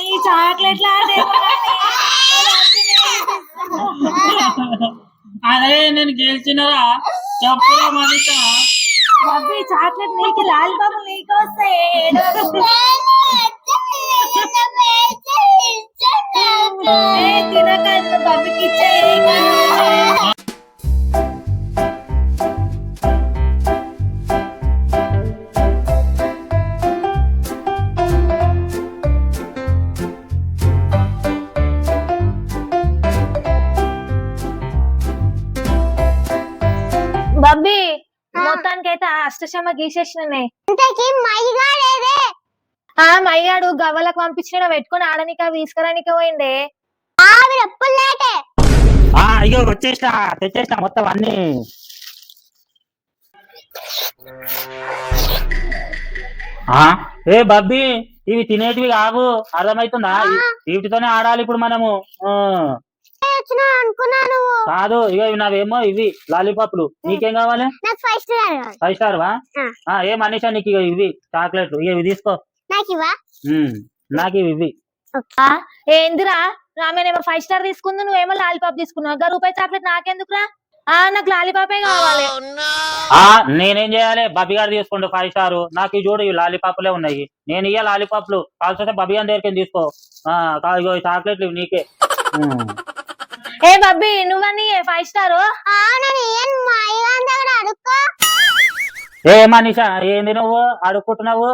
ఈ చాక్లెట్లా అదే నేను గెలిచినరా చెప్పురా మనిష బాబీ చాక్లెట్ నీకు లాల్ బాబు నీకు వస్తాయి తినక బాబీకి ఇచ్చాయి బాబీ మొత్తానికి అయితే అష్టశమ గీసేసిననే మైగాడు గవ్వలకు పంపించిన పెట్టుకుని ఆడనిక తీసుకురానిక పోయిండే అయ్యో వచ్చేసిన తెచ్చేసిన మొత్తం అన్ని ఏ బబ్బీ ఇవి తినేటివి కావు అర్థమవుతుందా వీటితోనే ఆడాలి ఇప్పుడు మనము కాదు ఇక నావేమో ఇవి లాలీపాప్లు నీకేం కావాలి 5 స్టార్ వా ఏ మనిషా నీకు ఇక ఇవి చాక్లెట్లు ఇక ఇవి తీసుకో నాకు ఇవి ఏందిరా రామేనేమో 5 స్టార్ తీసుకుంది నువ్వేమో లాలీపాప్ తీసుకున్నావు రూపాయి చాక్లెట్ నాకెందుకురా నాకు లాలీపాపే కావాలి నేనేం చేయాలి బబ్బీ గారు తీసుకోండి 5 స్టార్ నాకు ఈ చూడు ఇవి లాలీపాప్లే ఉన్నాయి నేను ఇయ్య లాలీపాప్లు కాల్సి బబ్బీ గారి దగ్గరికి తీసుకో చాక్లెట్లు ఇవి నీకే ఏ బబ్బీ నువ్వని 5 స్టార్ ఏ మనిషా ఏంది నువ్వు అడుక్కుంటున్నావు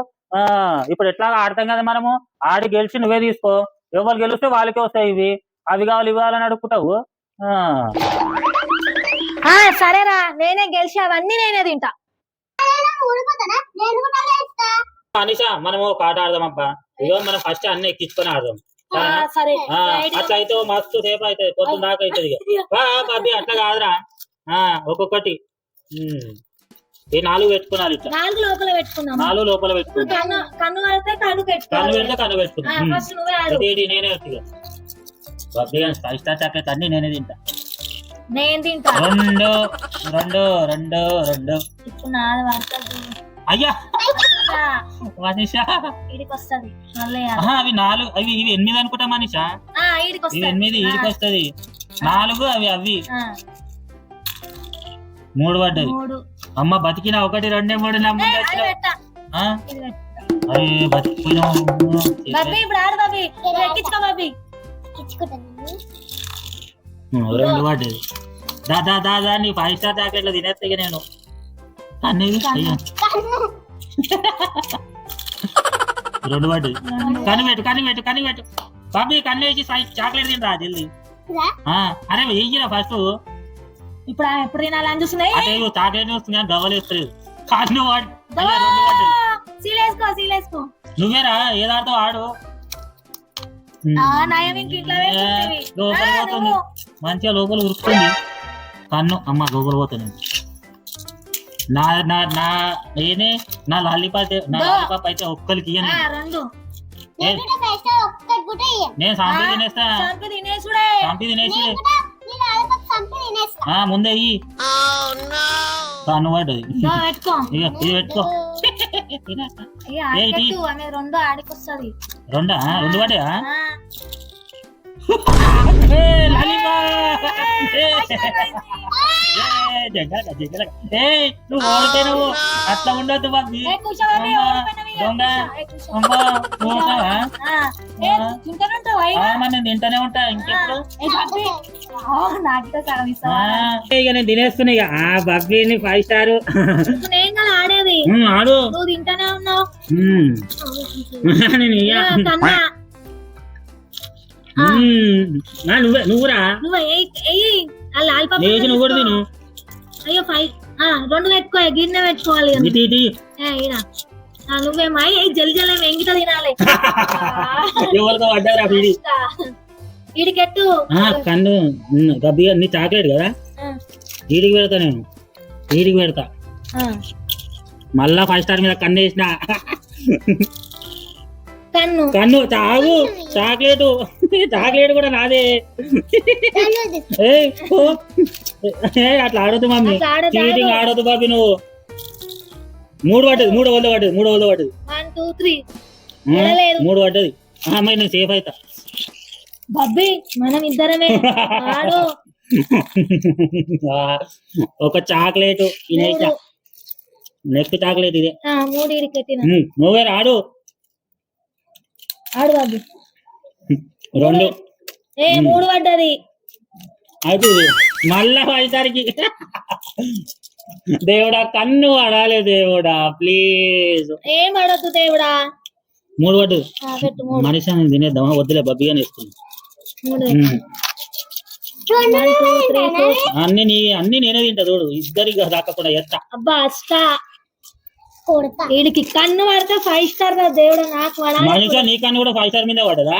ఇప్పుడు ఎట్లాగా ఆడతాం కదా మనము ఆడి గెలిచి నువ్వే తీసుకో ఎవరు గెలిస్తే వాళ్ళకే వస్తాయి ఇవి అవి కావాలి ఇవి కావాలని అడుక్కుంటావు సరేరా నేనే గెలిచి అవన్నీ నేనే తింటా మనిషా మనము ఒక ఆట ఆడదాం అబ్బా ఇగో మనం ఫస్ట్ అన్ని ఎక్కించుకొని ఆడదాం అట్లా అయితే మస్తు సేపు అవుతుంది పొద్దున్న దాకా అవుతుంది బాబీ అట్లా కాదురా ఒక్కొక్కటి ఈ 4 పెట్టుకున్నారు ఇట్లా 4 లోపల పెట్టుకున్నాం 4 లోపల పెట్టుకున్నాం కన్ను పెడితే కన్ను పెట్టుకున్నాం నేనే బాబీ 5 స్టార్ చాక్లెట్ అన్ని నేనే తింటా నేను తింటా రెండు ఇప్పుడు నాది పడుతుంది అయ్యా మనీషా అవి 4 అవి ఇవి 8 అనుకుంటా మనీషా ఇవి 8 ఈడికి వస్తుంది 4 అవి 3 పడ్డది అమ్మ బతికిన 1 2 3 అరే బతికినా రెండు పడ్డది దాదా నీ 5 స్టార్ చాక్లెట్లు తినేస్తే నేను అన్నీ రెండు పడ్డది కనిపెట్టు బాబీ కన్ను వేసి చాక్లెట్ తినరా జల్దీ అరే వేయిరా ఫస్ట్ ఇప్పుడు ఎప్పుడు తినాలని చూస్తున్నాయి అదే చాక్లెట్ వస్తుంది డబల్ వేస్తుంది కన్ను సీలేసుకో నువ్వేరా ఏదాడుతో ఆడు లోపల పోతుంది మంచిగా లోపల ఉరుకుతుంది కన్ను అమ్మ లోపల పోతుంది నా లాలీపాప్ అయితే ఒక్కరికి నేను సాంపి తినేస్తా తినేసి ముందే కన్ను పడ్డది ఇది పెట్టుకో రెండు పడ్డా నువ్వు ఓడిపోయినావు అట్లా ఉండొద్దు బాబీ దొంగ నేను తింటానే ఉంటా ఇంకెప్పుడు ఇక నేను తినేస్తున్నా ఇక బబ్బీని 5 స్టార్ ఆడేది ఆడు నువ్వు తింటానే ఉన్నావు నువ్వురా నువ్వు కూడా తిను అయ్యో 2 పెట్టుకో గిన్నె పెట్టుకోవాలి నువ్వేమో జల్జలే ఎంగిట తినాలి వీడికెట్టు కన్ను గబ్బి అన్ని చాక్లెట్ కదా వీడికి పెడతా నేను వీడికి పెడతా మళ్ళా 5 స్టార్ మీద కన్ను వేసిన కన్ను తాగు చాక్లెట్ చాక్లెట్ కూడా నాదే. ఏయ్, పో. ఏయ్, అట్లా ఆడొద్దు మమ్మీ, అట్లా ఆడొద్దు, చీటింగ్ ఆడు. ఆడొద్దు బాబీ నువ్వు. 3 పడ్డది, 3 వల్ల పడ్డది, 3 వల్ల పడ్డది. 1 2 3 లేదు. 3 పడ్డది. అమ్మాయి నేను సేఫ్ అవుతా. బబ్బీ మనం ఇద్దరమే ఆడు. ఒక చాక్లెట్ తినేసా. నెక్స్ట్ చాక్లెట్ ఇదే. 3 ఇడికి పెట్టిన. నువ్వే ఆడు. ఆడు బబ్బీ. 2 3 పడ్డది. అయిపోయింది. మళ్ళా 5 సారికి. దేవుడా కన్ను పడాలి దేవుడా ప్లీజ్. ఏం పడద్దు దేవుడా. 3 పడ్డది. పెట్టు 3. మనిషి తినేద్దామా వద్దులే బబ్బీ అని వేసుకుంది. 3 1 2 3 4. అన్ని నేనే తింటా చూడు, ఇద్దరికి దాకా ఎత్తా. అబ్బా అష్టా వీడికి కన్ను పడితే 5 స్టార్ దా దేవుడా. నాకు మనిషి నీ కన్ను కూడా 5 స్టార్ మీద పడ్డదా?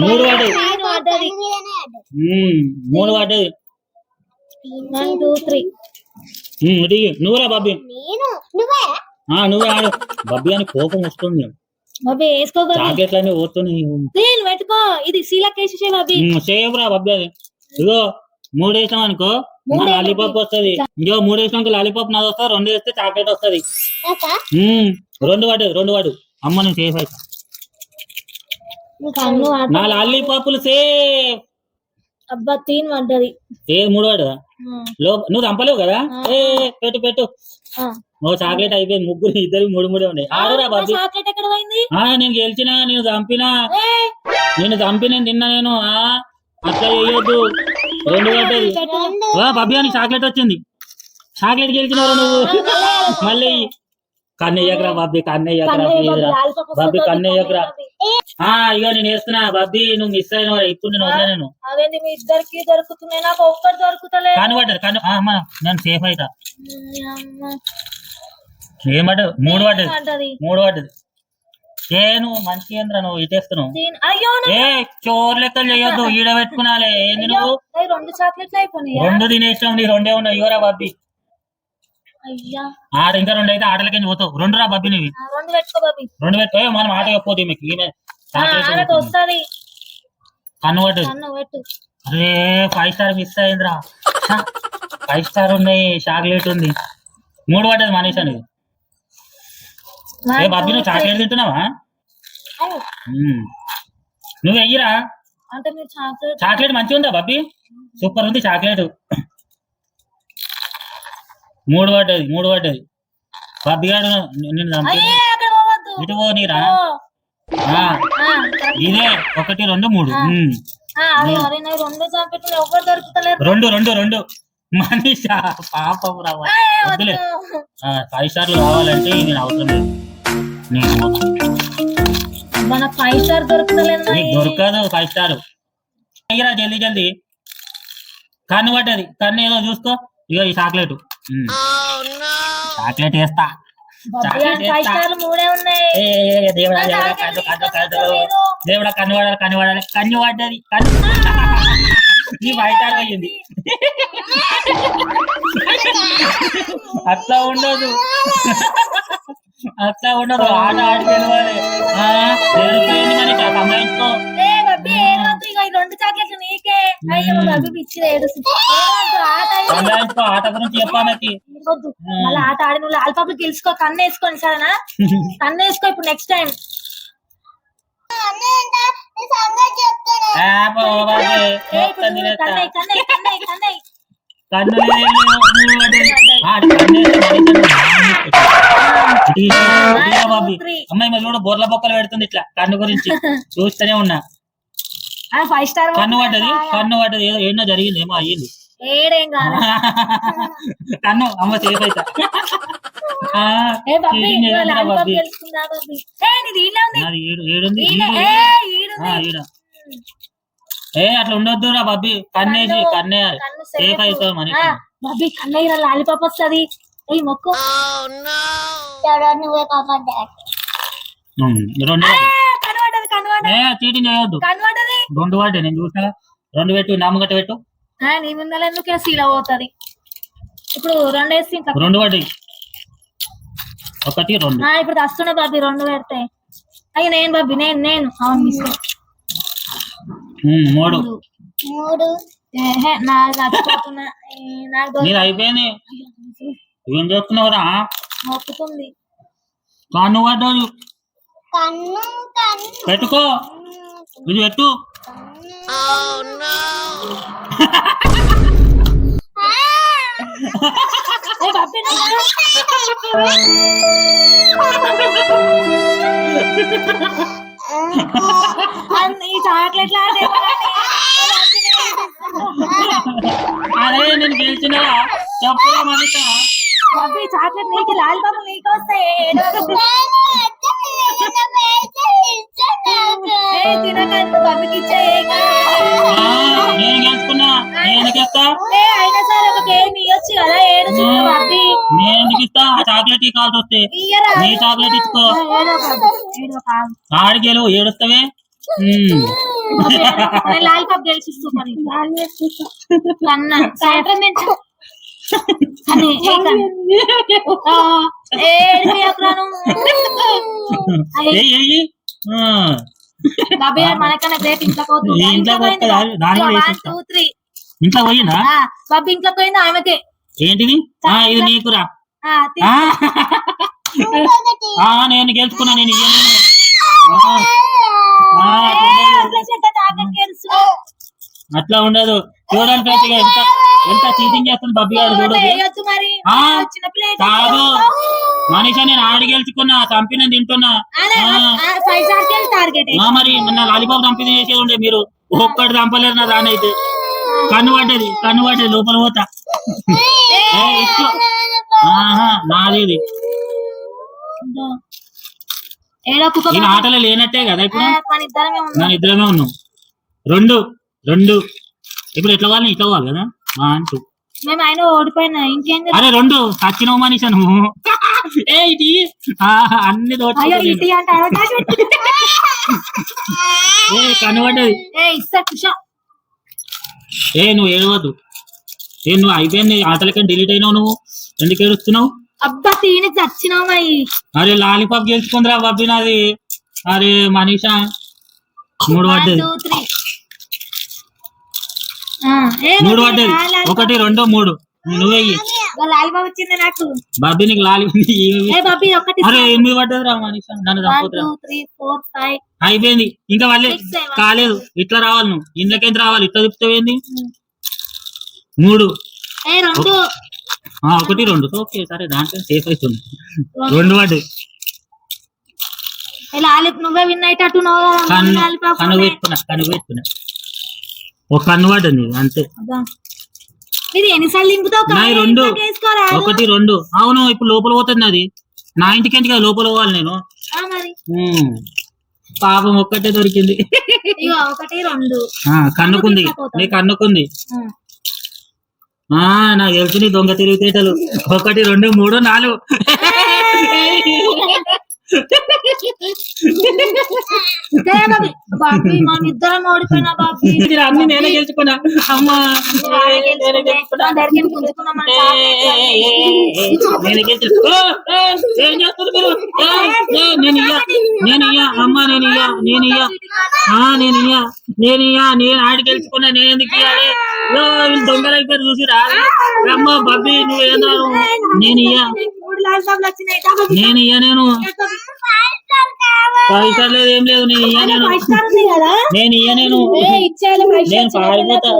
3 పడ్డది. 3 పడ్డది. 1 2 3. నువ్వురా బబ్బీ. నువ్వే ఆడు. బబ్బీ అని కోపం వస్తుంది. బబ్బీ వేసుకో బబ్బీ. చాక్లెట్లన్నీ పోతున్నాయి. నేను పెట్టుకో. ఇది సీలకేసేసే బబ్బీ. సేమ్ రా బబ్బీ అది. ఇగో 3 వేసినాం అనుకో లాలీపాప్ వస్తుంది. ఇంకో 3 వేసినాక లాలీపాప్ నాది వస్తుంది. 2 వేస్తే చాక్లెట్ వస్తుంది. 2 పడ్డది. అమ్మ నేను సేఫ్ అవుతా. నా లాలీపాపులు సేఫ్. అబ్బా 3 పడ్డది. 3 పడ్డదా? నువ్వు చంపలేవు కదా. పెట్టు. ఓ చాక్లెట్ అయిపోయింది. ముగ్గురు ఇద్దరు 3 ఉన్నాయి. ఆడురా బాబీ. చాక్లెట్ ఎక్కడ పోయింది? నేను గెలిచినా, నేను చంపినా, నేను తిన్నా. నేను అట్లా చేయొద్దు. 2 పడ్డది. బాబీ అని చాక్లెట్ వచ్చింది. చాక్లెట్ గెలిచినావు నువ్వు. మళ్ళీ కన్నయ్యకరా బాబీ, కన్నయ్యకరా ప్లీజ్రా బాబీ, కన్నయ్యకరా. ఇగో నేను వేస్తున్నా బాబీ, నువ్వు మిస్ అయిన ఇప్పుడు నేను వదిలేను. అదేంటి మీ ఇద్దరికి దొరుకుతున్నాయి, నాకు ఒక్కటి దొరుకుతలే. కన్ను పడ్డది. అమ్మా నేను సేఫ్ అవుతా. ఏమంటావు? 3 పడ్డది. 3 పడ్డది. నువ్వు మంచి ఏంద్రా నువ్వు ఇటేస్తున్నావు. చోర్ లెక్కలు చేయొద్దు. ఈడ పెట్టుకున్నాలే. ఏంది నువ్వు? 2 చాక్లెట్లు అయిపోయినాయి. 2 తినేసావు. నీ 2 ఉన్నాయి. ఇవరా బాబీ. ఇంకా 2 అయితే ఆటలకి పోతావు. 2 రా బాబీ. నీవి 2 పెట్టుకో బాబీ. 2 పెట్టుకో. మనం ఆట పోతే మీకు వస్తుంది. కన్ను పడ్డది. అరే 5 స్టార్ మిస్ అయిందిరా. 5 స్టార్ ఉన్నాయి. చాక్లెట్ ఉంది. 3 పడ్డది మనీషా. నీకు బాబీ నువ్వు చాక్లెట్ తింటున్నావా? నువ్వు వెయ్యిరా. అంటే మీరు చాక్లెట్ మంచిగా ఉందా బాబీ? సూపర్ ఉంది చాక్లెట్. 3 పడ్డది. బాబీ గారు నేను ఇటు పోనీరా. ఇదే 1 2 3. 2 మనీషా పాపం రావా. 5 స్టార్లు కావాలంటే నేను అవసరం లేదు. మనకు 5 స్టార్ దొరుకుతలేదు. దొరకదు 5 స్టార్. జల్దీ కన్ను పడ్డది. కన్ను ఏదో చూసుకో. ఇగో ఈ చాక్లెట్ వేస్తా. దేవుడా కన్ను పడ్డది. ఈ 5 స్టార్ పోయింది. అట్లా ఉండదు. ఆట ఆడిపోవాలి. మనకి సంపాదించుకో. 2 చాక్లెట్లు నీకే. సంపాదించుకో. ఆట గురించి చెప్పానకి మళ్ళీ ఆట ఆడి నువ్వు లాలిపాపు గెలుచుకో. కన్ను వేసుకోండి సరేనా? కన్ను వేసుకో ఇప్పుడు నెక్స్ట్ టైం. అమ్మాయి మరి చూడు బోర్ల బొక్కలు పెడుతుంది ఇట్లా కన్ను గురించి చూస్తూనే ఉన్నా. 5 స్టార్ కన్ను పడ్డది. ఏదో జరిగింది. ఏమో అయ్యింది. కన్ను అమ్మ సేఫ్ అవుతా. అట్లా ఉండొద్దు రా బాబీ. కన్నేసి కన్నేయాలి. సేఫ్ అవుతావు మన బాబీ. కన్నయ్య లాలిపాప్ వస్తుంది. మొక్కు. చీటింగ్ చేయొద్దు. 2 పడ్డాయి. నేను చూసా. 2 పెట్టు. నామగట్ట పెట్టు. నీ ముందర ఎందుకే సీల పోతుంది. ఇప్పుడు 2 వేసి 2 పడ్డాయి. 1 2. ఇప్పుడు వస్తున్నా బాబీ. 2 పెడితే అయ్యి నేను బాబీ. నేను అవును మిస్. మూడు ఏహే, నాకు నచ్చకపోతున్నా. నాకు నీది అయిపోయింది. ఏం చేస్తున్నావురా? మొక్కుతుంది. కన్ను పడ్డది. పెట్టుకో, ఇది పెట్టు. ఏ బాబీ, ఈ చాక్లెట్లు అరే నేను గెలిచినా చెప్పురా మనీష. బాబీ, చాక్లెట్ నీకు, లాలిపాపు నీకు వస్తాయి. తినకండి బాబీకి ఇచ్చాయి. నేను గెలుచుకున్నా. నేను ఎందుకు ఇస్తా? అయినా సరే ఒక కేక్ ఇవ్వచ్చు కదా. ఏడు బాబీ, నేను ఎందుకు ఇస్తా? ఆ చాక్లెట్ కావాల్సి వస్తే నీ చాక్లెట్ ఇచ్చుకో. ఆడి గెలు ఏడుస్తావే. లాలిపాప్ గెలిచిస్తూ బాబీ మనకన్నా గ్రేట్. ఇంట్లో ఇంట్లో పోయిందా? బాబీ ఇంట్లో పోయిందా ఆమెకే. ఏంటిది? ఇది నీకురా. నేను గెలుచుకున్నా. నేను అట్లా ఉండదు. చూడండి ఎంత ఎంత చీటింగ్ చేస్తుంది బబ్బీ గారు. చూడదు కాదు మనీషా, నేను ఆడి గెలుచుకున్నా. చంపిన తింటున్నా. మరి నా లాలీపాప్ చంపిన చేసేది ఉండే. మీరు ఒక్కటి చంపలేరు నా దాని అయితే. కన్ను పడ్డది లోపల పోతా. నాది ఇది. నేను ఆటలో లేనట్టే కదా ఇప్పుడు. మన ఇద్దరమే ఉన్నాం. రెండు ఇప్పుడు ఎట్లా వాళ్ళు ఇట్లా పోవాలి కదా. మేము ఆయన ఓడిపోయినా ఇంకేం. అరే రెండు సచ్చినవు మనీషా నువ్వు. ఇది అన్ని కన్ను పడ్డది. నువ్వు ఏడవద్దు. నువ్వు అయిపోయింది. ఆటలకే డిలీట్ అయినావు. నువ్వు ఎందుకు ఏడుస్తున్నావు? అబ్బా తిని చచ్చినావు మరి. అరే లాలీపాప్ గెలుచుకుందిరా బబ్బీ నాది. అరే మనీషా మూడు పడ్డది. మూడు పడ్డది. 1 2 3 నువ్వే. లాలిపాప్ వచ్చింది నాకు. బాబీ నీకు అరే 8 పడ్డది రా మనీషా. నన్ను చంపుతురా. అయిపోయింది. ఇంకా వాళ్ళే కాలేదు. ఇట్లా రావాలి. నువ్వు ఇంట్లోకేంటి రావాలి. ఇట్లా చెప్తావేంది? 3 1 2. ఓకే సరే, దాంట్లో సేఫ్ అవుతుంది. 2 పడ్డది. నువ్వే విన్ అయ్యేటట్టు. కన్ను పెట్టుకున్నా. ఒక కన్ను పడ్డది అంతే. ఇది ఎన్నిసార్లు దింపుతావు? 2 1 2. అవును ఇప్పుడు లోపల పోతుంది అది. నా ఇంటికేంటి కదా లోపల పోవాలి నేను. పాపం ఒక్కటే దొరికింది. 1 2 కన్నుకుంది. నీకు కన్నుకుంది. నాకు తెలుసు నీ దొంగ తెలివితేటలు. 1 2 3 4. ఇద్దరం ఓడిపోయినా బాబీ. అన్ని నేనే గెలుచుకున్నా. అమ్మా నేనే గెలుచుకున్నా. నేను ఆడి గెలుచుకున్నా. నేను ఎందుకు ఇయ్యాలి? వీళ్ళు దొంగలు అయిపోయారు చూసి రా. అమ్మ బబ్బీ నువ్వేంద్రా? నేను పైసలు లేదు, ఏం లేదు. నేను పారిపోతా.